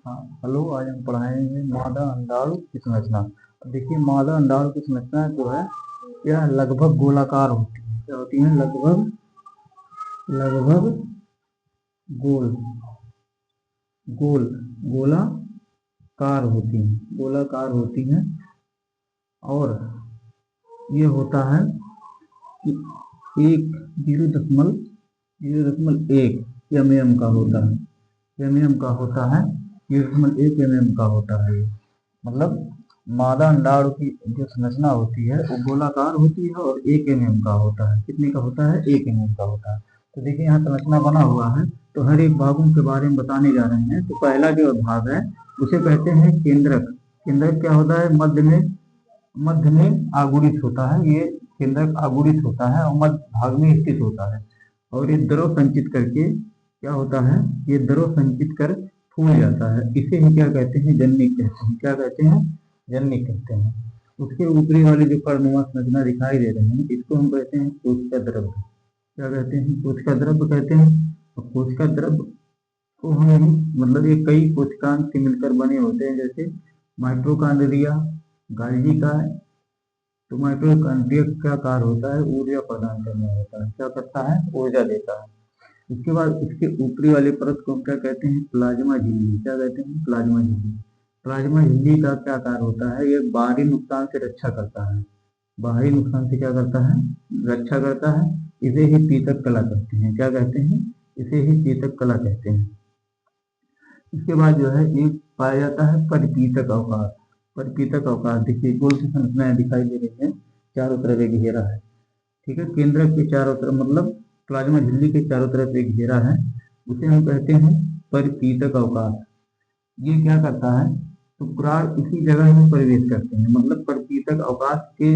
हाँ हेलो, आज हम पढ़ाएंगे मादा अंडाणु की संरचना। अब देखिए, मादा अंडाणु की संरचना जो है यह लगभग गोलाकार होती है। क्या होती है? लगभग लगभग गोल गोल गोलाकार होती है। और ये होता है कि एक 0.1 mm का होता है। 0.1 mm का होता है ये। मतलब मादा अंडाणु की जो संरचना होती है वो गोलाकार होती है और 1 mm का होता है। कितने का होता है? 1 mm का होता है। तो देखिए, यहाँ संरचना बना हुआ है, तो हर एक भागों के बारे में बताने जा रहे हैं। तो पहला जो भाग है उसे कहते हैं केंद्रक। केंद्रक क्या होता है? मध्य में आगुरित होता है। ये केंद्रक आगुरित होता है और मध्य भाग में स्थित होता है। और ये द्रव संचित करके क्या होता है? ये द्रव संचित कर फूल जाता है। इसे ही क्या कहते हैं? जननिक कहते हैं। क्या कहते हैं? जननिक कहते हैं। उसके ऊपरी वाले जो पर्णुमा संरचना दिखाई दे रहे हैं, इसको हम कहते हैं कोशिका द्रव्य। क्या कहते हैं? कोशिका द्रव्य कहते हैं। और कोशिका द्रव्य को हम मतलब ये कई कोशिकांग से मिलकर बने होते हैं, जैसे माइटोकॉन्ड्रिया, गाल्गी का। तो माइटोकॉन्ड्रिया का कार्य होता है ऊर्जा प्रदान करना होता है। क्या करता है? ऊर्जा देता है। उसके बाद उसके ऊपरी वाले परत को हम क्या कहते हैं? प्लाज्मा झिल्ली। क्या कहते हैं? प्लाज्मा झिल्ली। प्लाज्मा झिल्ली का क्या कार्य होता है? ये बाहरी नुकसान से रक्षा करता है। बाहरी नुकसान से क्या करता है? रक्षा करता है। इसे ही पीतक कला कहते हैं। क्या कहते हैं? इसे ही पीतक कला कहते हैं। इसके बाद जो है एक पाया जाता है परिपीतक अवकाश। परिपीतक अवकाश देखिए, गोल की संरचनाएं दिखाई दे रही है, चारों तरफ एक घेरा है। ठीक है, केंद्रक के चारों तरफ मतलब प्लाज्मा झिल्ली के चारों तरफ एक घेरा है, उसे हम कहते हैं परिपीतक अवकाश। ये क्या करता है? शुक्राणु इसी जगह में प्रवेश करते हैं। मतलब परिपीतक अवकाश के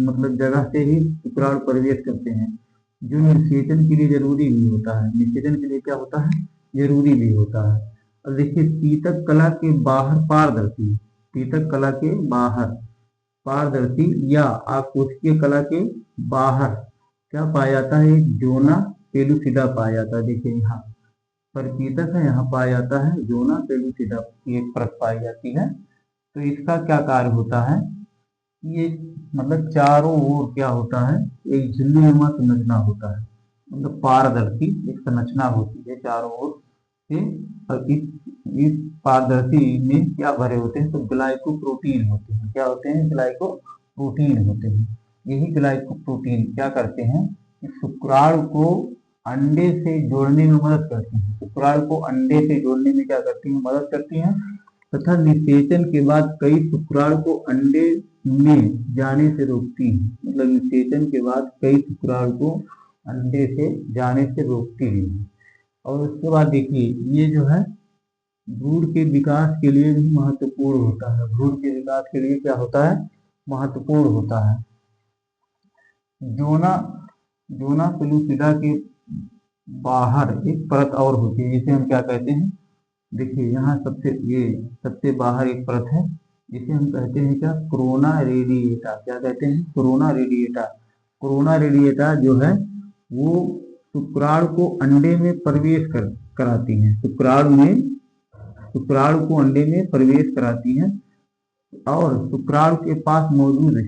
मतलब जगह से ही शुक्राणु प्रवेश करते हैं, जो निषेचन के लिए जरूरी भी होता है। निषेचन के लिए क्या होता है? जरूरी भी होता है। अब देखिए, पीतक कला के बाहर पारदर्शी, पीतक कला के बाहर पारदर्शी या आकोशिकीय कला के बाहर क्या पाया जाता है? एक जोना पेलुसिडा पाया जाता है। देखिए, यहाँ परिपीतक है, यहाँ पाया जाता है जोना पेलुसिडा की एक परत पाई जाती है। तो इसका क्या कार्य होता है? ये मतलब चारों ओर क्या होता है? एक झिल्लीनुमा संरचना होता है। मतलब पारदर्शी एक संरचना होती है चारों ओर से। और इस पारदर्शी में क्या भरे होते हैं? तो ग्लाइकोप्रोटीन होते हैं। क्या होते हैं? ग्लाइकोप्रोटीन होते हैं। यही ग्लाइकोप्रोटीन क्या करते हैं? कि शुक्राणु को अंडे से जोड़ने में मदद करती हैं। शुक्राणु को अंडे से जोड़ने में क्या करती हैं? मदद करती हैं। तथा निषेचन के बाद कई शुक्राणु को अंडे में जाने से रोकती है। मतलब निषेचन के बाद कई शुक्राणु को अंडे से जाने से रोकती है। और उसके बाद देखिए, ये जो है भ्रूण के विकास के लिए भी महत्वपूर्ण होता है। भ्रूण के विकास के लिए क्या होता है? महत्वपूर्ण होता है। जोना जोना पेलुसिडा के बाहर एक परत और होती है, जिसे हम क्या कहते हैं? देखिए, यहाँ सबसे बाहर एक परत है, जिसे हम कहते हैं क्या? Corona radiata. क्या कहते हैं? Corona radiata. कोरोना रेडिएटा जो है वो शुक्राणु को अंडे में प्रवेश कराती है। शुक्राणु को अंडे में प्रवेश कराती है और शुक्राणु के पास मौजूद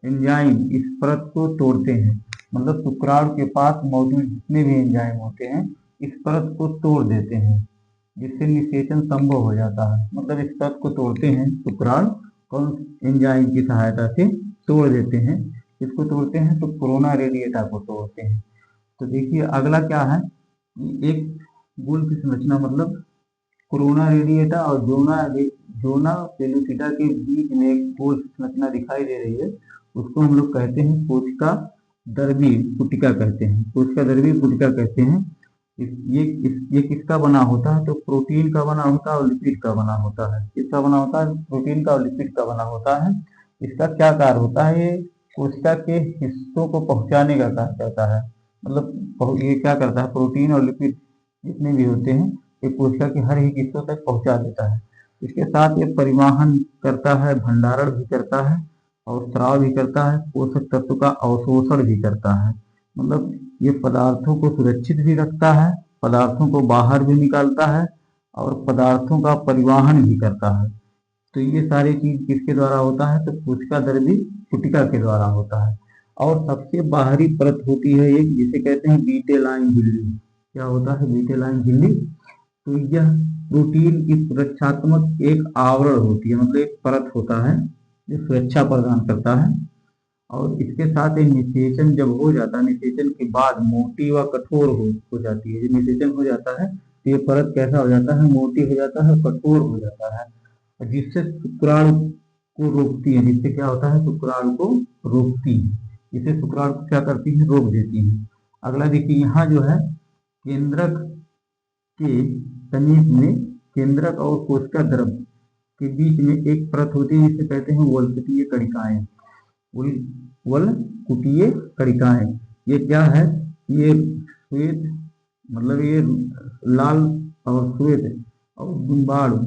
एंजाइम इस परत को तोड़ते हैं। मतलब शुक्राणु के पास मौजूद जितने भी एंजाइम होते हैं इस परत को तोड़ देते हैं, जिससे निषेचन संभव हो जाता है। मतलब इस परत को तोड़ते हैं शुक्राणु कौन? एंजाइम की सहायता से तोड़ देते हैं। इसको तोड़ते हैं तो कोरोना रेडिएटा को तोड़ते हैं। तो देखिए, अगला क्या है? एक गोल की संरचना मतलब कोरोना रेडिएटा और जोना पेलुसिडा के बीच में एक गोल संरचना दिखाई दे रही है, उसको हम लोग कहते हैं कोशिका द्रवी पुटिका कहते हैं। कोशिका द्रवी पुटिका कहते हैं। ये किसका बना होता है? तो प्रोटीन का बना होता है और लिपिड का बना होता है। किसका बना होता है? प्रोटीन का और लिपिड का बना होता है। इसका क्या कार्य होता है? ये कोशिका के हिस्सों को पहुंचाने का कार्य करता है। मतलब ये क्या करता है? प्रोटीन और लिपिड जितने भी होते हैं ये कोशिका के हर एक हिस्सों तक पहुंचा देता है। इसके साथ ये परिवहन करता है, भंडारण भी करता है और स्राव भी करता है, पोषक तत्व का अवशोषण भी करता है। मतलब ये पदार्थों को सुरक्षित भी रखता है, पदार्थों को बाहर भी निकालता है और पदार्थों का परिवहन भी करता है। तो ये सारी चीज किसके द्वारा होता है? तो कोशिकाद्रव्य कुटिका के द्वारा होता है। और सबसे बाहरी परत होती है एक, जिसे कहते हैं बीटेलाइन झिल्ली। क्या होता है बीटेलाइन झिल्ली? तो यह प्रोटीन की सुरक्षात्मक एक आवरण होती है, मतलब एक परत होता है जो सुरक्षा प्रदान करता है। और इसके साथ ही निषेचन जब हो जाता है, निषेचन के बाद मोटी व कठोर हो जाती है। जब निषेचन हो जाता है तो ये परत कैसा हो जाता है? मोटी हो जाता है, कठोर हो जाता है, और जिससे शुक्राणु को रोकती है। जिससे क्या होता है? शुक्राणु को रोकती है। इसे शुक्राणु को क्या करती है? रोक देती है। अगला देखिए, यहाँ जो है केंद्रक के समीप में, केंद्रक और कोशिका द्रव्य के बीच में एक परत होती है जिसे कहते हैं वलकुटीय कणिकाएं। वलकुटीय कणिकाएं ये क्या है? ये श्वेत, मतलब ये लाल और श्वेत और डिम्बाणु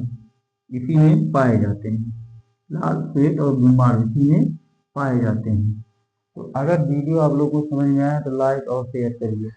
इसी में पाए जाते हैं। लाल, श्वेत और डिम्बाणु इसी में पाए जाते हैं। तो अगर वीडियो आप लोगों को समझ में आया तो लाइक और शेयर करिए।